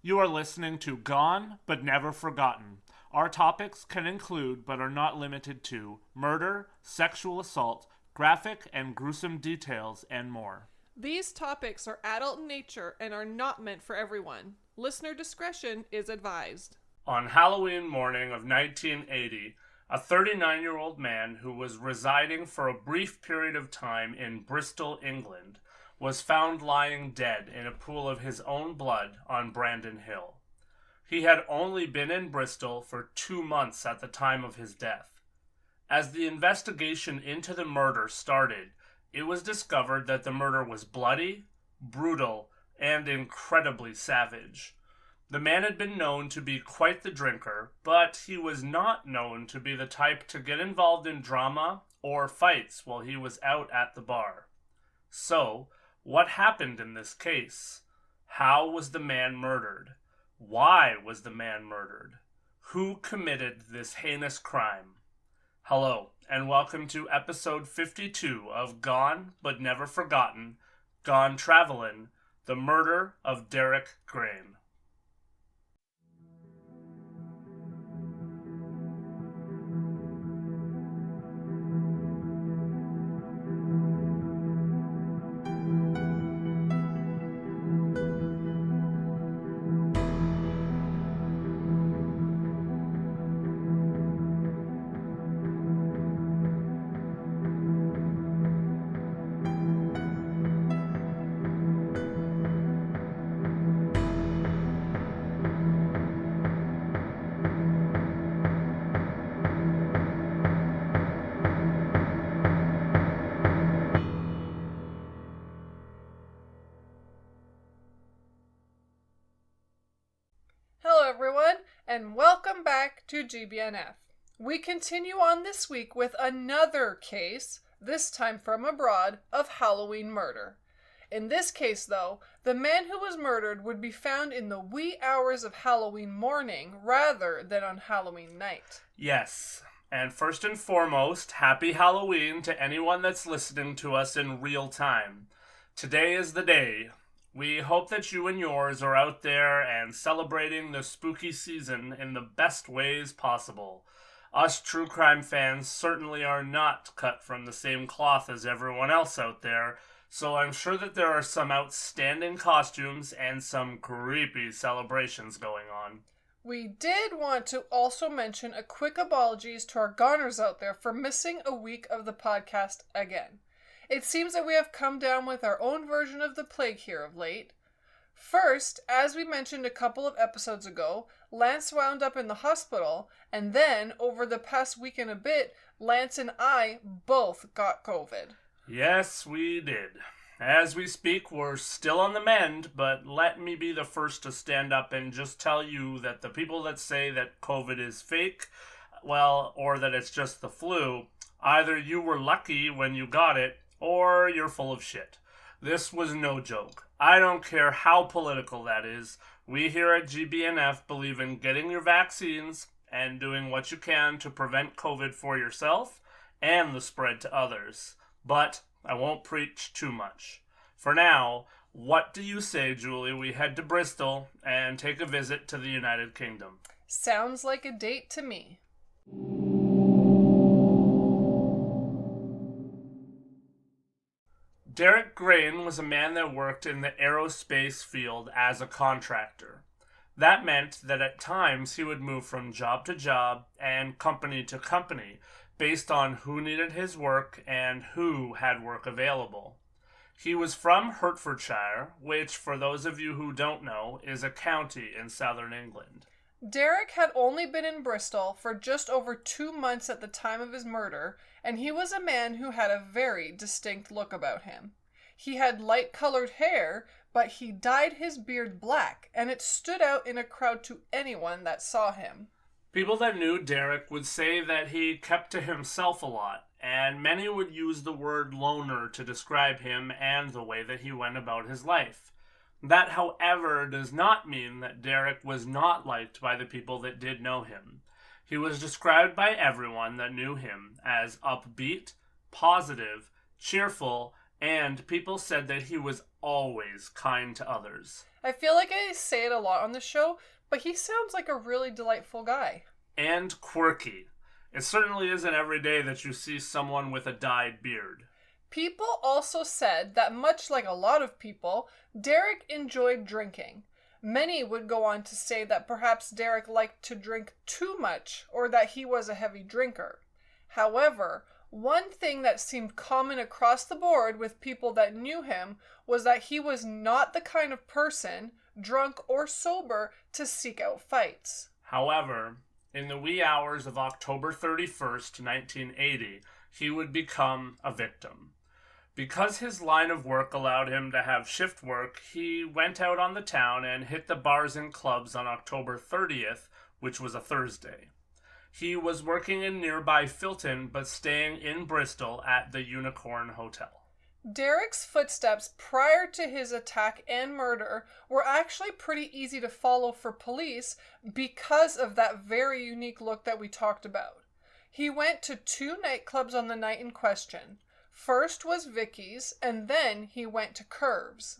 You are listening to Gone But Never Forgotten. Our topics can include, but are not limited to, murder, sexual assault, graphic and gruesome details, and more. These topics are adult in nature and are not meant for everyone. Listener discretion is advised. On Halloween morning of 1980, a 39-year-old man who was residing for a brief period of time in Bristol, England, was found lying dead in a pool of his own blood on Brandon Hill. He had only been in Bristol for 2 months at the time of his death. As the investigation into the murder started, it was discovered that the murder was bloody, brutal, and incredibly savage. The man had been known to be quite the drinker, but he was not known to be the type to get involved in drama or fights while he was out at the bar. So, what happened in this case? How was the man murdered? Why was the man murdered? Who committed this heinous crime? Hello, and welcome to episode 52 of Gone But Never Forgotten, Gone Travellin, The Murder of Derek Grain. And welcome back to GBNF. We continue on this week with another case, this time from abroad, of Halloween murder. In this case, though, the man who was murdered would be found in the wee hours of Halloween morning rather than on Halloween night. Yes, and first and foremost, happy Halloween to anyone that's listening to us in real time. Today is the day. We hope that you and yours are out there and celebrating the spooky season in the best ways possible. Us true crime fans certainly are not cut from the same cloth as everyone else out there, so I'm sure that there are some outstanding costumes and some creepy celebrations going on. We did want to also mention a quick apologies to our goners out there for missing a week of the podcast again. It seems that we have come down with our own version of the plague here of late. First, as we mentioned a couple of episodes ago, Lance wound up in the hospital, and then, over the past week and a bit, Lance and I both got COVID. Yes, we did. As we speak, we're still on the mend, but let me be the first to stand up and just tell you that the people that say that COVID is fake, well, or that it's just the flu, either you were lucky when you got it, or you're full of shit. This was no joke. I don't care how political that is. We here at GBNF believe in getting your vaccines and doing what you can to prevent COVID for yourself and the spread to others. But I won't preach too much. For now, what do you say, Julie, we head to Bristol and take a visit to the United Kingdom? Sounds like a date to me. Derek Grain was a man that worked in the aerospace field as a contractor. That meant that at times he would move from job to job and company to company based on who needed his work and who had work available. He was from Hertfordshire, which, for those of you who don't know, is a county in southern England. Derek had only been in Bristol for just over 2 months at the time of his murder, and he was a man who had a very distinct look about him. He had light-colored hair, but he dyed his beard black, and it stood out in a crowd to anyone that saw him. People that knew Derek would say that he kept to himself a lot, and many would use the word loner to describe him and the way that he went about his life. That, however, does not mean that Derek was not liked by the people that did know him. He was described by everyone that knew him as upbeat, positive, cheerful, and people said that he was always kind to others. I feel like I say it a lot on the show, but he sounds like a really delightful guy. And quirky. It certainly isn't every day that you see someone with a dyed beard. People also said that, much like a lot of people, Derek enjoyed drinking. Many would go on to say that perhaps Derek liked to drink too much, or that he was a heavy drinker. However, one thing that seemed common across the board with people that knew him was that he was not the kind of person, drunk or sober, to seek out fights. However, in the wee hours of October 31st, 1980, he would become a victim. Because his line of work allowed him to have shift work, he went out on the town and hit the bars and clubs on October 30th, which was a Thursday. He was working in nearby Filton, but staying in Bristol at the Unicorn Hotel. Derek's footsteps prior to his attack and murder were actually pretty easy to follow for police because of that very unique look that we talked about. He went to 2 nightclubs on the night in question. First was Vicky's, and then he went to Curves.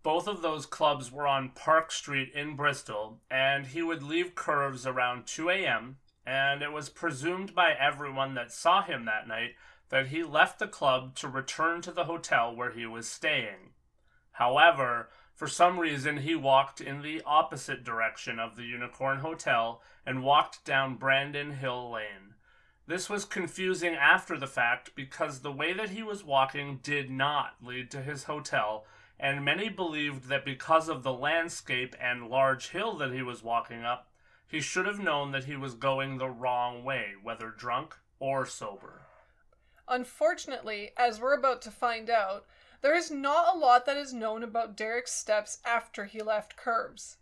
Both of those clubs were on Park Street in Bristol, and he would leave Curves around 2 a.m., and it was presumed by everyone that saw him that night that he left the club to return to the hotel where he was staying. However, for some reason he walked in the opposite direction of the Unicorn Hotel and walked down Brandon Hill Lane. This was confusing after the fact because the way that he was walking did not lead to his hotel, and many believed that because of the landscape and large hill that he was walking up, he should have known that he was going the wrong way, whether drunk or sober. Unfortunately, as we're about to find out, there is not a lot that is known about Derek's steps after he left Curves.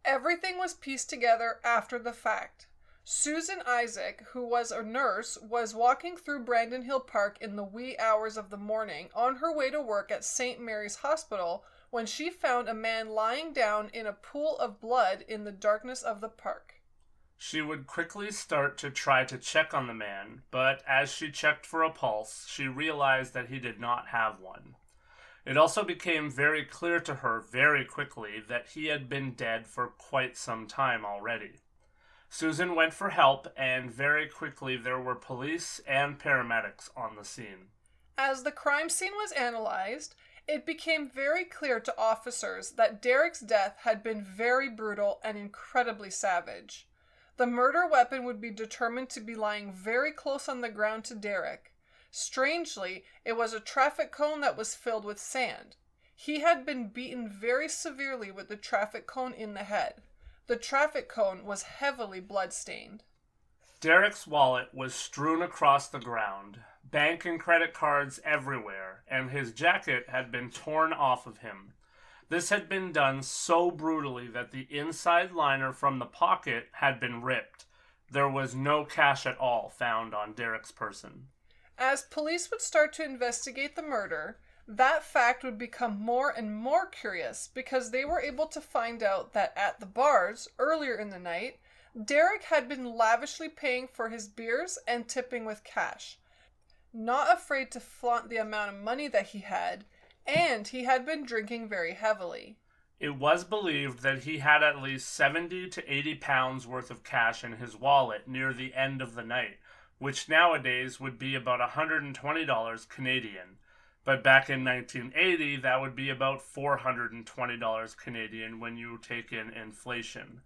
Everything was pieced together after the fact. Susan Isaac, who was a nurse, was walking through Brandon Hill Park in the wee hours of the morning on her way to work at St. Mary's Hospital when she found a man lying down in a pool of blood in the darkness of the park. She would quickly start to try to check on the man, but as she checked for a pulse, she realized that he did not have one. It also became very clear to her very quickly that he had been dead for quite some time already. Susan went for help, and very quickly there were police and paramedics on the scene. As the crime scene was analyzed, it became very clear to officers that Derek's death had been very brutal and incredibly savage. The murder weapon would be determined to be lying very close on the ground to Derek. Strangely, it was a traffic cone that was filled with sand. He had been beaten very severely with the traffic cone in the head. The traffic cone was heavily blood-stained. Derek's wallet was strewn across the ground, bank and credit cards everywhere, and his jacket had been torn off of him. This had been done so brutally that the inside liner from the pocket had been ripped. There was no cash at all found on Derek's person. As police would start to investigate the murder, that fact would become more and more curious because they were able to find out that at the bars, earlier in the night, Derek had been lavishly paying for his beers and tipping with cash. Not afraid to flaunt the amount of money that he had, and he had been drinking very heavily. It was believed that he had at least 70 to 80 pounds worth of cash in his wallet near the end of the night, which nowadays would be about $120 Canadian. But back in 1980, that would be about $420 Canadian when you take in inflation.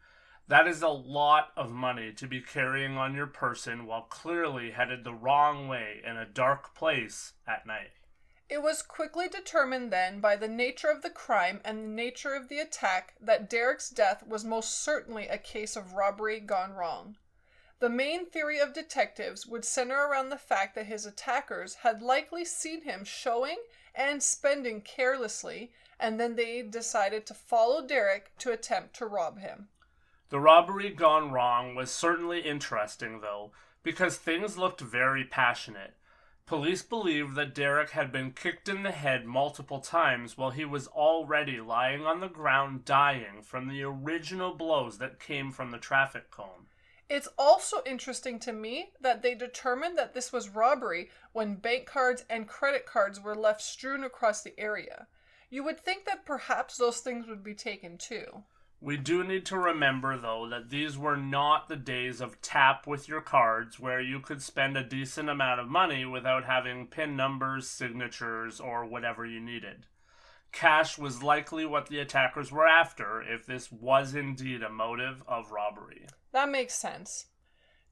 That is a lot of money to be carrying on your person while clearly headed the wrong way in a dark place at night. It was quickly determined then by the nature of the crime and the nature of the attack that Derek's death was most certainly a case of robbery gone wrong. The main theory of detectives would center around the fact that his attackers had likely seen him showing and spending carelessly, and then they decided to follow Derek to attempt to rob him. The robbery gone wrong was certainly interesting, though, because things looked very passionate. Police believed that Derek had been kicked in the head multiple times while he was already lying on the ground dying from the original blows that came from the traffic cone. It's also interesting to me that they determined that this was robbery when bank cards and credit cards were left strewn across the area. You would think that perhaps those things would be taken too. We do need to remember, though, that these were not the days of tap with your cards where you could spend a decent amount of money without having PIN numbers, signatures, or whatever you needed. Cash was likely what the attackers were after if this was indeed a motive of robbery. That makes sense.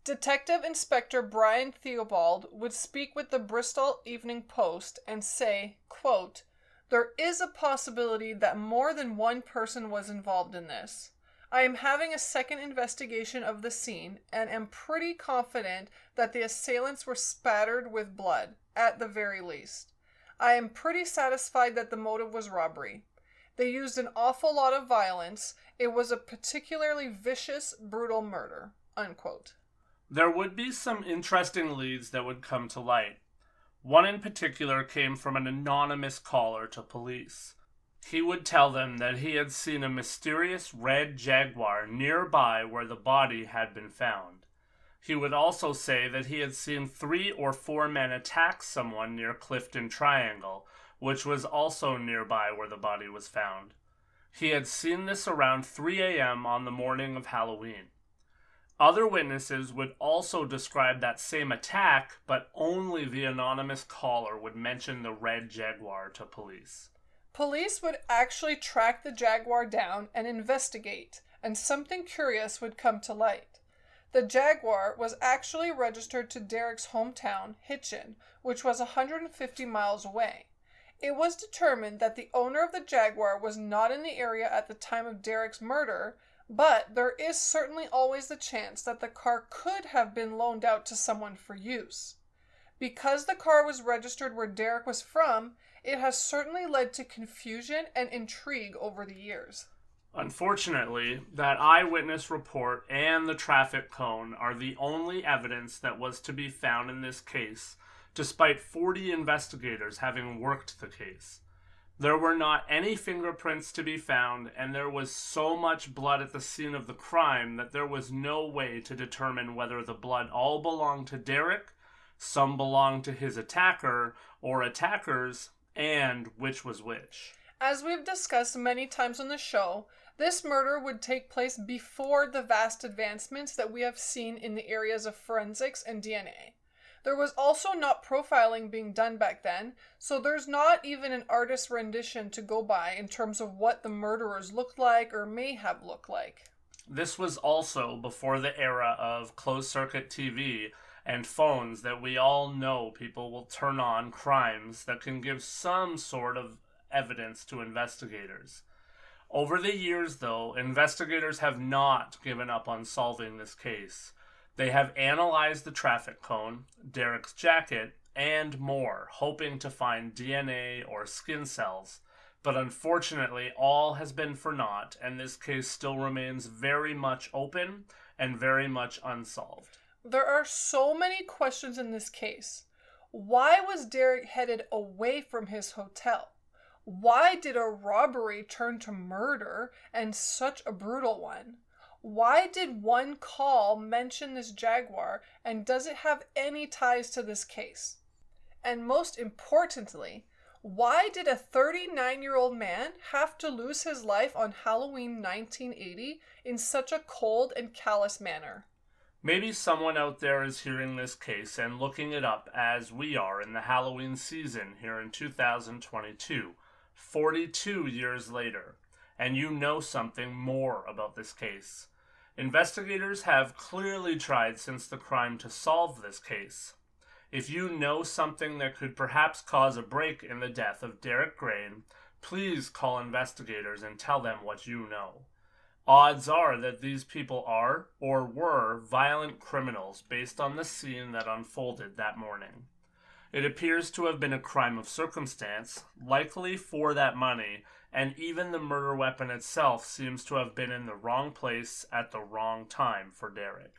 Detective Inspector Brian Theobald would speak with the Bristol Evening Post and say, quote, "There is a possibility that more than one person was involved in this. I am having a second investigation of the scene and am pretty confident that the assailants were spattered with blood, at the very least. I am pretty satisfied that the motive was robbery. They used an awful lot of violence. It was a particularly vicious, brutal murder." Unquote. There would be some interesting leads that would come to light. One in particular came from an anonymous caller to police. He would tell them that he had seen a mysterious red Jaguar nearby where the body had been found. He would also say that he had seen 3 or 4 men attack someone near Clifton Triangle, which was also nearby where the body was found. He had seen this around 3 a.m. on the morning of Halloween. Other witnesses would also describe that same attack, but only the anonymous caller would mention the red Jaguar to police. Police would actually track the Jaguar down and investigate, and something curious would come to light. The Jaguar was actually registered to Derek's hometown, Hitchin, which was 150 miles away. It was determined that the owner of the Jaguar was not in the area at the time of Derek's murder, but there is certainly always the chance that the car could have been loaned out to someone for use. Because the car was registered where Derek was from, it has certainly led to confusion and intrigue over the years. Unfortunately, that eyewitness report and the traffic cone are the only evidence that was to be found in this case, despite 40 investigators having worked the case. There were not any fingerprints to be found, and there was so much blood at the scene of the crime that there was no way to determine whether the blood all belonged to Derek, some belonged to his attacker, or attackers, and which was which. As we've discussed many times on the show, this murder would take place before the vast advancements that we have seen in the areas of forensics and DNA. There was also not profiling being done back then, so there's not even an artist's rendition to go by in terms of what the murderers looked like or may have looked like. This was also before the era of closed-circuit TV and phones that we all know people will turn on crimes that can give some sort of evidence to investigators. Over the years, though, investigators have not given up on solving this case. They have analyzed the traffic cone, Derek's jacket, and more, hoping to find DNA or skin cells. But unfortunately, all has been for naught, and this case still remains very much open and very much unsolved. There are so many questions in this case. Why was Derek headed away from his hotel? Why did a robbery turn to murder, and such a brutal one? Why did one call mention this Jaguar, and does it have any ties to this case? And most importantly, why did a 39-year-old man have to lose his life on Halloween 1980 in such a cold and callous manner? Maybe someone out there is hearing this case and looking it up as we are in the Halloween season here in 2022, 42 years later, and you know something more about this case. Investigators have clearly tried since the crime to solve this case. If you know something that could perhaps cause a break in the death of Derek Grain, please call investigators and tell them what you know. Odds are that these people are, or were, violent criminals based on the scene that unfolded that morning. It appears to have been a crime of circumstance, likely for that money, and even the murder weapon itself seems to have been in the wrong place at the wrong time for Derek.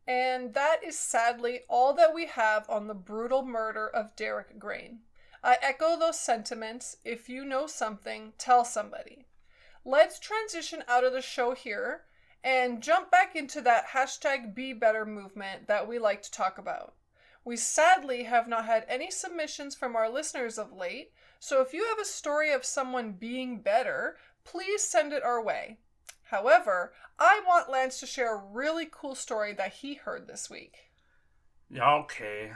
And that is sadly all that we have on the brutal murder of Derek Grain. I echo those sentiments. If you know something, tell somebody. Let's transition out of the show here and jump back into that #BeBetter movement that we like to talk about. We sadly have not had any submissions from our listeners of late, So if you have a story of someone being better, please send it our way. However, I want Lance to share a really cool story that he heard this week. Okay.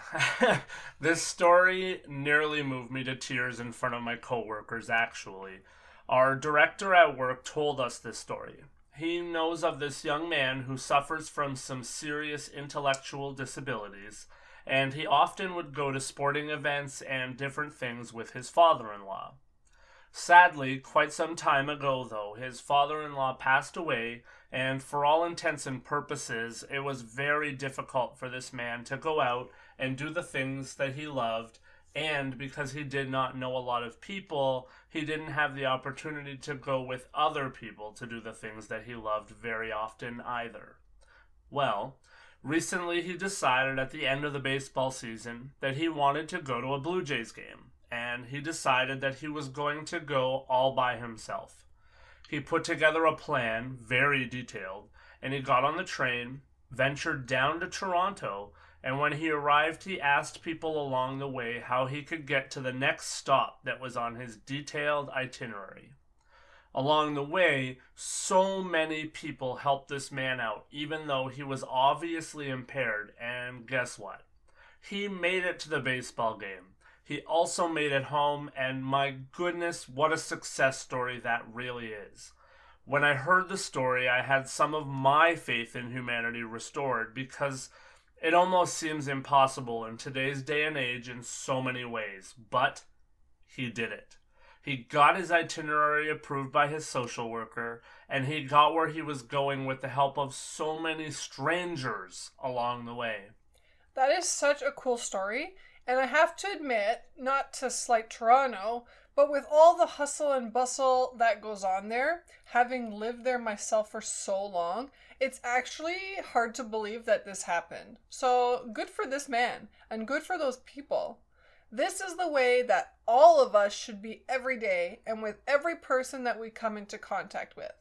This story nearly moved me to tears in front of my coworkers, actually. Our director at work told us this story. He knows of this young man who suffers from some serious intellectual disabilities, and he often would go to sporting events and different things with his father-in-law. Sadly, quite some time ago, though, his father-in-law passed away, and for all intents and purposes, it was very difficult for this man to go out and do the things that he loved, and because he did not know a lot of people, he didn't have the opportunity to go with other people to do the things that he loved very often either. Well, recently he decided at the end of the baseball season that he wanted to go to a Blue Jays game. And he decided that he was going to go all by himself. He put together a plan, very detailed, and he got on the train, ventured down to Toronto, and when he arrived, he asked people along the way how he could get to the next stop that was on his detailed itinerary. Along the way, so many people helped this man out, even though he was obviously impaired, and guess what? He made it to the baseball game. He also made it home, and my goodness, what a success story that really is. When I heard the story, I had some of my faith in humanity restored because it almost seems impossible in today's day and age in so many ways. But he did it. He got his itinerary approved by his social worker, and he got where he was going with the help of so many strangers along the way. That is such a cool story. And I have to admit, not to slight Toronto, but with all the hustle and bustle that goes on there, having lived there myself for so long, it's actually hard to believe that this happened. So good for this man, and good for those people. This is the way that all of us should be every day, and with every person that we come into contact with.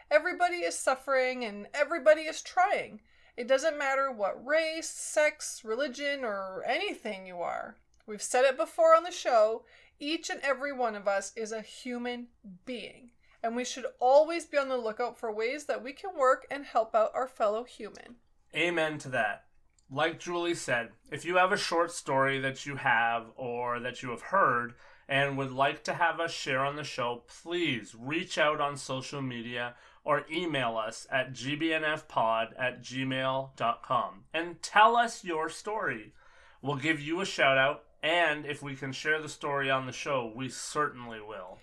Everybody is suffering, and everybody is trying. It doesn't matter what race, sex, religion, or anything you are. We've said it before on the show, each and every one of us is a human being, and we should always be on the lookout for ways that we can work and help out our fellow human. Amen to that. Like Julie said, if you have a short story that you have or that you have heard and would like to have us share on the show, please reach out on social media or email us at gbnfpod@gmail.com and tell us your story. We'll give you a shout out, and if we can share the story on the show, we certainly will.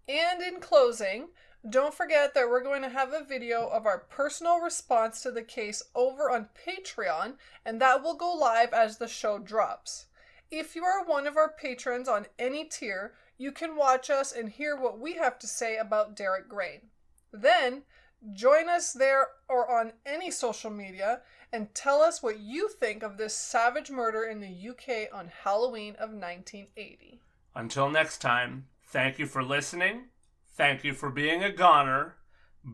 And in closing, don't forget that we're going to have a video of our personal response to the case over on Patreon, and that will go live as the show drops. If you are one of our patrons on any tier, you can watch us and hear what we have to say about Derek Grain. Then, join us there or on any social media and tell us what you think of this savage murder in the UK on Halloween of 1980. Until next time, thank you for listening. Thank you for being a goner.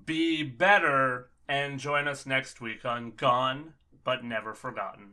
Be better, and join us next week on Gone But Never Forgotten.